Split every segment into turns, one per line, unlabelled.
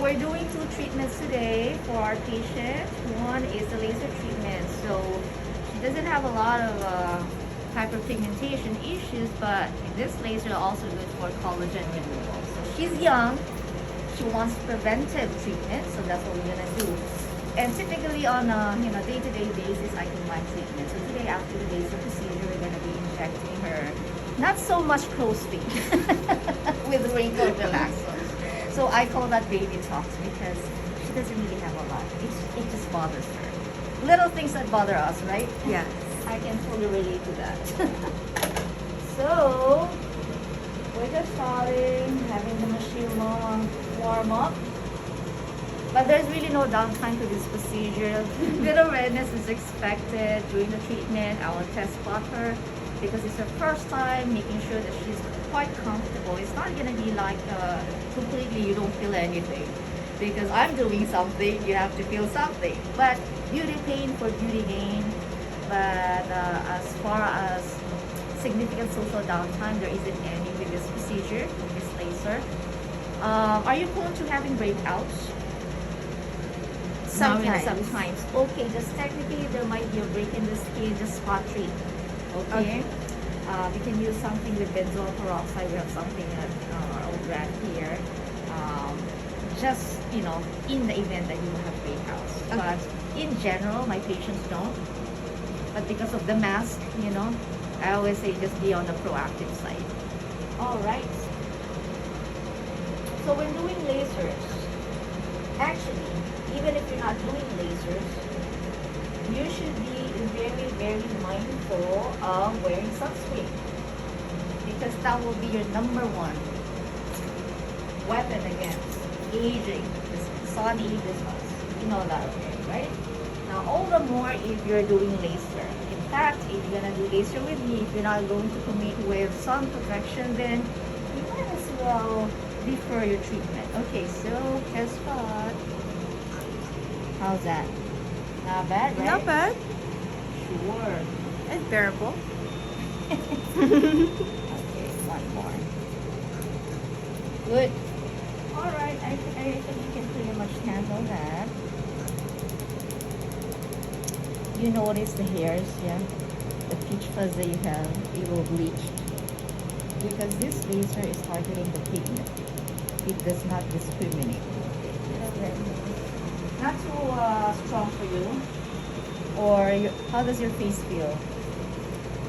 we're doing 2 treatments today for our patient. One is the laser treatment. So she doesn't have a lot of hyperpigmentation issues, but this laser also good for collagen removal. So she's young. She wants preventive treatment, so that's what we're gonna do. And typically on a day-to-day basis, I do my treatment. So today after the laser procedure, we're gonna be injecting her not so much crow's feet with Wrinkle relaxers. So I call that baby talks because she doesn't really have a lot. It just bothers her. Little things that bother us, right?
Yes.
I can fully relate to that. So we're just starting, having the machine warm up. But there's really no downtime to this procedure. Little redness is expected during the treatment. I will test spot her because it's her first time, making sure that she's quite comfortable. It's not gonna be like completely you don't feel anything. Because I'm doing something, you have to feel something. But beauty pain for beauty gain. But as far as significant social downtime, there isn't any with this procedure, with this laser. Are you prone to having breakouts?
Sometimes.
Sometimes. Okay, just technically there might be a break in the skin, just spot treat. Okay. We can use something with benzoyl peroxide. We have something at our old brand here. Just in the event that you have breakouts.
Okay.
But in general, my patients don't. But because of the mask, I always say just be on the proactive side. All right. So when doing lasers, actually, even if you're not doing lasers, you should be very, very mindful of wearing sunscreen because that will be your #1 weapon against aging. The sun ages us. You know that already, right? Now, all the more if you're doing laser. In fact, if you're gonna do laser with me, if you're not going to commit with sun protection, then you might as well defer your treatment. Okay, so guess what? How's that? Not bad, right?
Not bad.
Sure.
It's bearable.
Okay, one more. Good. All right, I think you can pretty much handle that. You notice the hairs, yeah? The peach fuzz that you have, it will bleach. Because this laser is targeting the pigment. It does not discriminate. Not too strong for you. Or how does your face feel?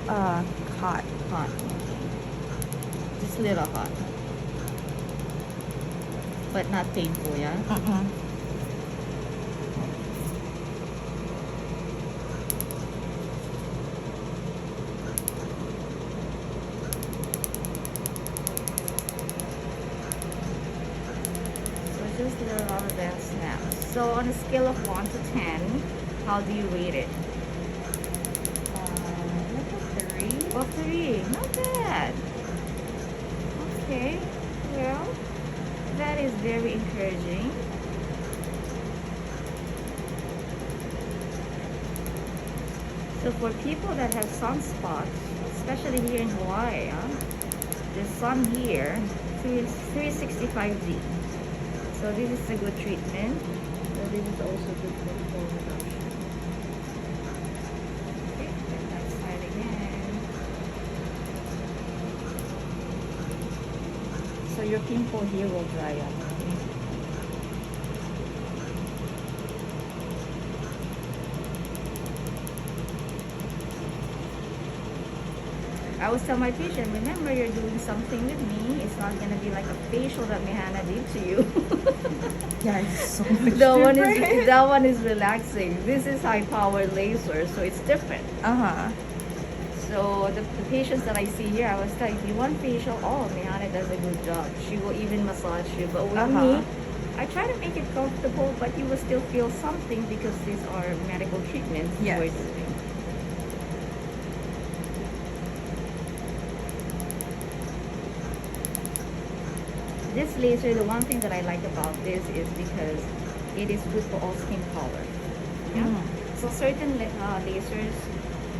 Hot.
Hot. Just a little hot. But not painful, yeah? So just a little rubber band snap. So on a scale of 1 to 10, how do you rate it?
Like a 3.
Oh, 3. Not bad. Okay. Well, that is very encouraging. So for people that have sunspots, especially here in Hawaii, the sun here is 365 D. So this is a good treatment. So this is also good for pore reduction. Okay, and that side again. So your pimple here will dry up. I always tell my patient, remember you're doing something with me. It's not gonna be like a facial that Mihana did to you.
Yeah, it's so much
That one is relaxing. This is high powered laser, so it's different. So the patients that I see here, I was like, if you want facial, Mihana does a good job. She will even massage you. But with me, I try to make it comfortable, but you will still feel something because these are medical treatments
Yes.
we're doing. This laser, the one thing that I like about this is because it is good for all skin color. Yeah? So certain lasers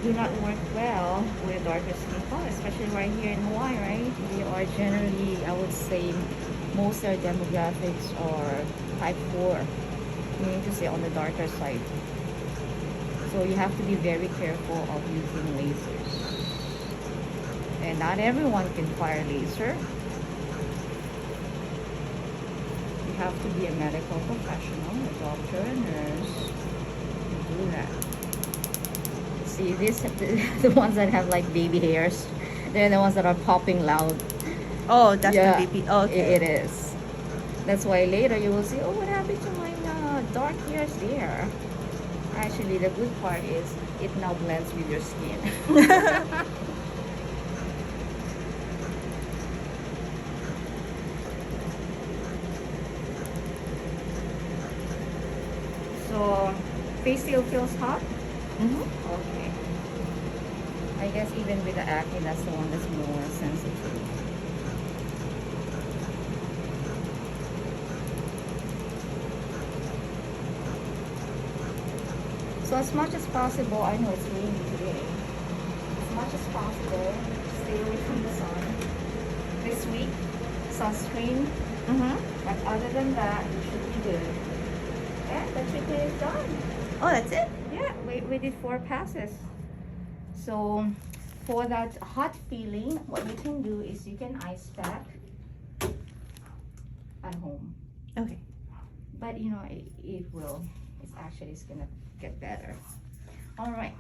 do not work well with darker skin color, especially right here in Hawaii, right? We are generally, I would say, most of our demographics are
type 4, meaning to say on the darker side. So you have to be very careful of using lasers. And not everyone can fire laser. You have to be a medical professional, a doctor, a nurse, to do that. See, these the ones that have like baby hairs. They're the ones that are popping loud.
Oh, that's
Yeah,
the baby. Oh, okay.
it is. That's why later you will see, oh, what happened to my dark hairs there? Actually, the good part is it now blends with your skin. So, face still feels hot?
Mm-hmm.
Okay. I guess even with the acne, that's the one that's more sensitive. So as much as possible, I know it's rainy today. As much as possible, stay away from the sun. This week, sunscreen.
Mm-hmm.
But other than that, you should be good. And the treatment is done.
Oh, that's it?
Yeah, we did 4 passes. So for that hot feeling, what you can do is you can ice pack at home.
Okay.
But you know, it will. It's gonna get better. All right.